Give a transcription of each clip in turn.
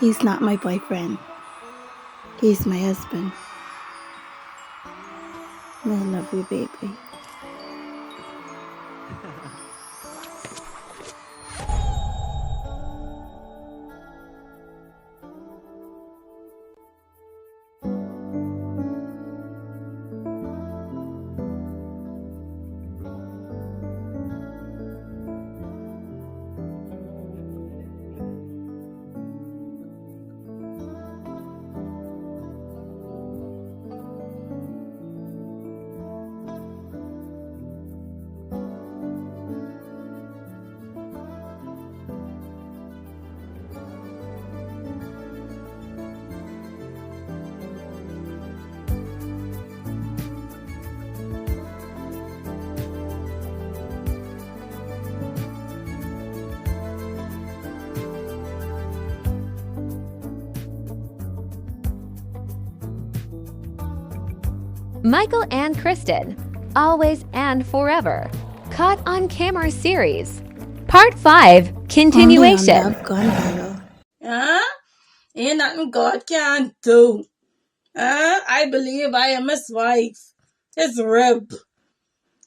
He's not my boyfriend. He's my husband. I love you, baby. Michael and Kristen, Always and Forever, Caught on Camera Series, Part 5, Continuation. Only on Love Gone Viral. Ain't nothing God can't do. I believe I am his wife, his rib.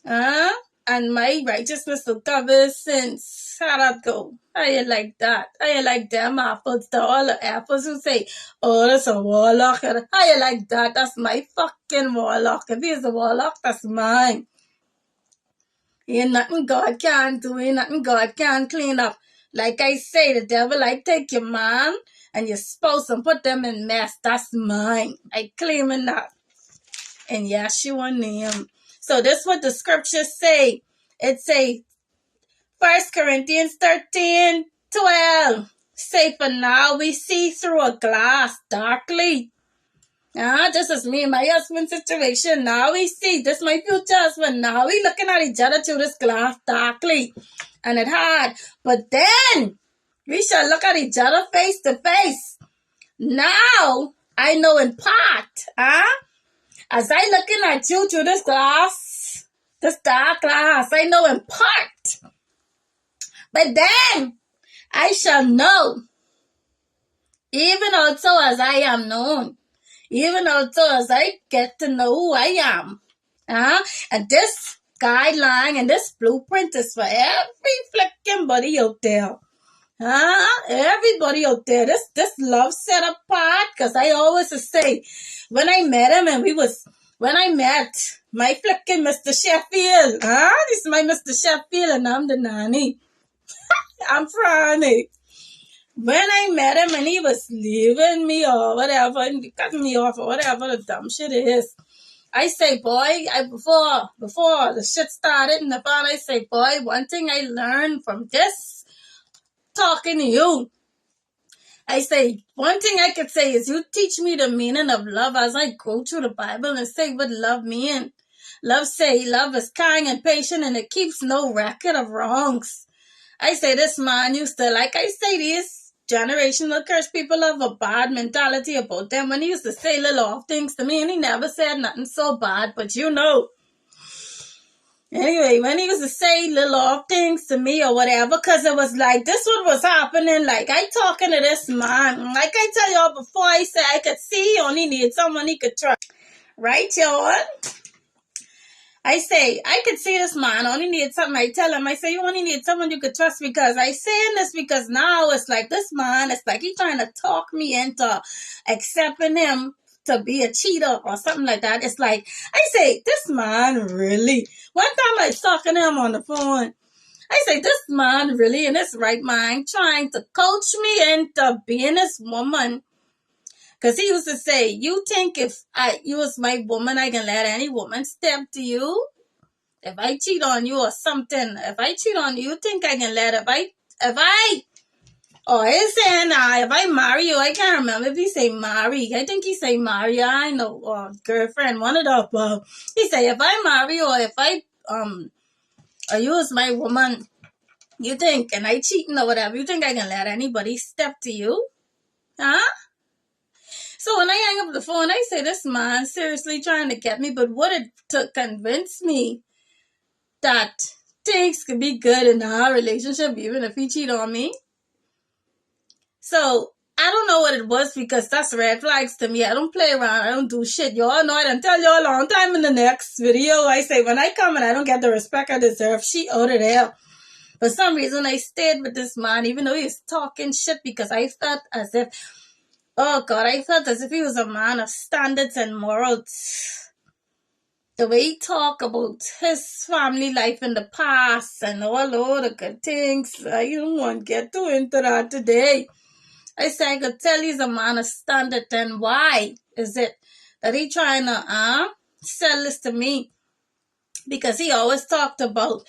And my righteousness will cover his sins. How that go? How you like that? How you like them apples? All the apples who say, oh, that's a warlock. How you like that? That's my fucking warlock. If he's a warlock, that's mine. Ain't nothing God can't do. Ain't nothing God can't clean up. Like I say, the devil, I take your man and your spouse and put them in mess. That's mine. I claiming that in Yeshua name. So this is what the scriptures say. It say 1 Corinthians 13:12. Say, for now we see through a glass darkly. This is me and my husband's situation. Now we see. This is my future husband. Now we looking at each other through this glass darkly. And it hard. But then we shall look at each other face to face. Now I know in part. As I looking at you through this glass, this dark glass, I know in part. But then I shall know, even also as I am known, even also as I get to know who I am. And this guideline and this blueprint is for every flicking body out there. Everybody out there. This love set apart, because I always say, when I met him and when I met my flicking Mr. Sheffield, this is my Mr. Sheffield and I'm the nanny. I'm Franny. When I met him and he was leaving me or whatever, and cutting me off or whatever the dumb shit is, I say, boy, before the shit started in the fun, I say, boy, one thing I learned from this talking to you, I say, one thing I could say is you teach me the meaning of love as I go through the Bible and say what love means. Love is kind and patient and it keeps no record of wrongs. I say this man used to, like I say, these generational cursed people have a bad mentality about them. When he used to say little off things to me and he never said nothing so bad, but you know. Anyway, when he used to say little off things to me or whatever, because it was like, this what was happening. Like, I talking to this man. Like I tell y'all before, I said I could see he only needed someone he could trust. Right, y'all? I say, I could see this man only needed something. I tell him, I say, you only need someone you could trust, because I saying this because now it's like this man, it's like he trying to talk me into accepting him to be a cheater or something like that. It's like, I say, this man really. One time I was talking to him on the phone. I say, this man really in his right mind trying to coach me into being this woman. Because he used to say, you think if you was my woman, I can let any woman step to you? If I cheat on you or something, if I cheat on you, think I can let he's saying, if I marry you, I can't remember if he say marry. I think he say marry, I know, or girlfriend, one of the above. He say, if I marry you, or if or you as my woman, you think, and I cheating or whatever, you think I can let anybody step to you? So when I hang up the phone, I say, this man seriously trying to get me, but what it took convince me that things could be good in our relationship, even if he cheat on me. So I don't know what it was because that's red flags to me. I don't play around. I don't do shit. Y'all know I done tell y'all a long time in the next video. I say when I come and I don't get the respect I deserve, she out of there. For some reason, I stayed with this man, even though he was talking shit, because I felt as if, oh God, I felt as if he was a man of standards and morals. The way he talked about his family life in the past and all the good things, I don't want to get too into that today. I say I could tell he's a man of standard, then why is it that he trying to sell this to me? Because he always talked about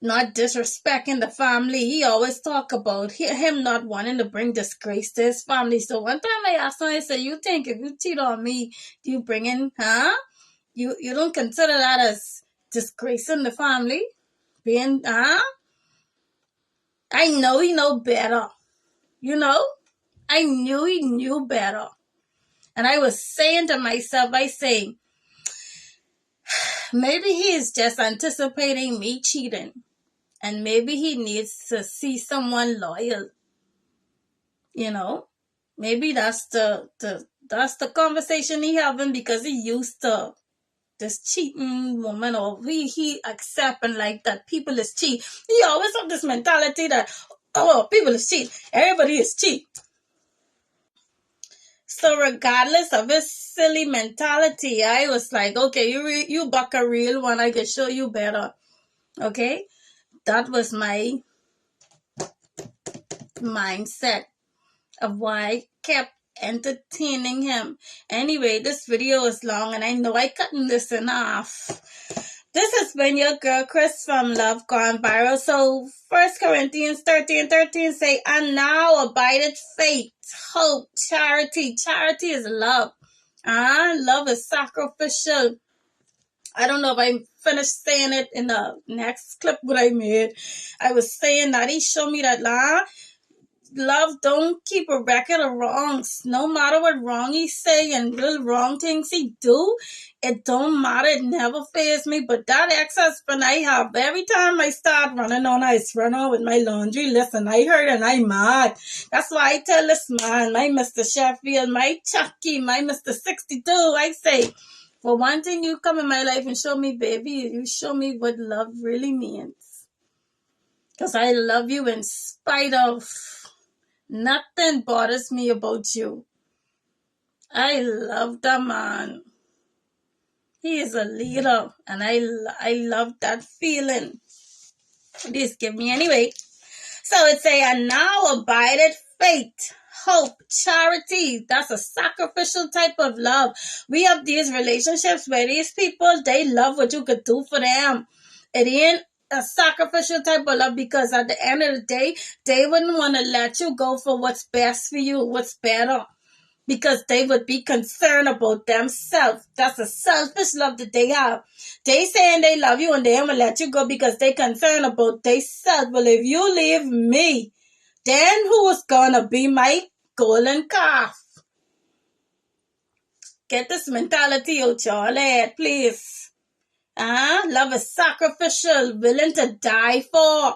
not disrespecting the family. He always talk about him not wanting to bring disgrace to his family. So one time I asked him, I said, you think if you cheat on me, do you bring in, You don't consider that as disgracing the family? Being, I know he know better. You know? I knew he knew better. And I was saying to myself, I say, maybe he is just anticipating me cheating. And maybe he needs to see someone loyal. You know? Maybe that's the conversation he having because he used to this cheating woman, or he accepting like that people is cheat. He always have this mentality that, oh, people is cheat. Everybody is cheat. So regardless of his silly mentality, I was like, okay, you buck a real one. I can show you better. Okay? That was my mindset of why I kept entertaining him. Anyway, this video is long and I know I cutting this in half. This has been your girl Chris from Love Gone Viral. So 1 Corinthians 13:13 say, and now abideth faith, hope, charity. Charity is love. Love is sacrificial. I don't know if I finished saying it in the next clip what I made. I was saying that he showed me that love don't keep a record of wrongs. No matter what wrong he say and little wrong things he do, it don't matter. It never fazes me. But that ex-husband I have, every time I start running on, I run on with my laundry. Listen, I hurt and I mad. That's why I tell this man, my Mr. Sheffield, my Chucky, my Mr. 62, I say, for one thing, you come in my life and show me, baby, you show me what love really means. Because I love you in spite of nothing bothers me about you. I love that man. He is a leader, and I love that feeling. Please give me anyway. So it say, and now abideth faith, hope, charity. That's a sacrificial type of love. We have these relationships where these people, they love what you could do for them. It ain't a sacrificial type of love because at the end of the day, they wouldn't want to let you go for what's best for you, what's better. Because they would be concerned about themselves. That's a selfish love that they have. They saying they love you and they ain't gonna let you go because they concerned about themselves. Well, if you leave me, then who is gonna be my golden calf? Get this mentality out y'all head, please. Love is sacrificial, willing to die for.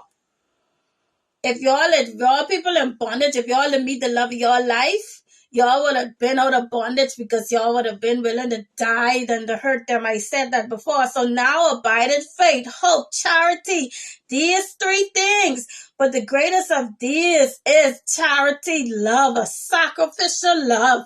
If y'all people in bondage, if y'all to meet the love of your life, y'all would have been out of bondage because y'all would have been willing to die than to hurt them. I said that before. So now abideth faith, hope, charity. These three things. But the greatest of these is charity, love, a sacrificial love.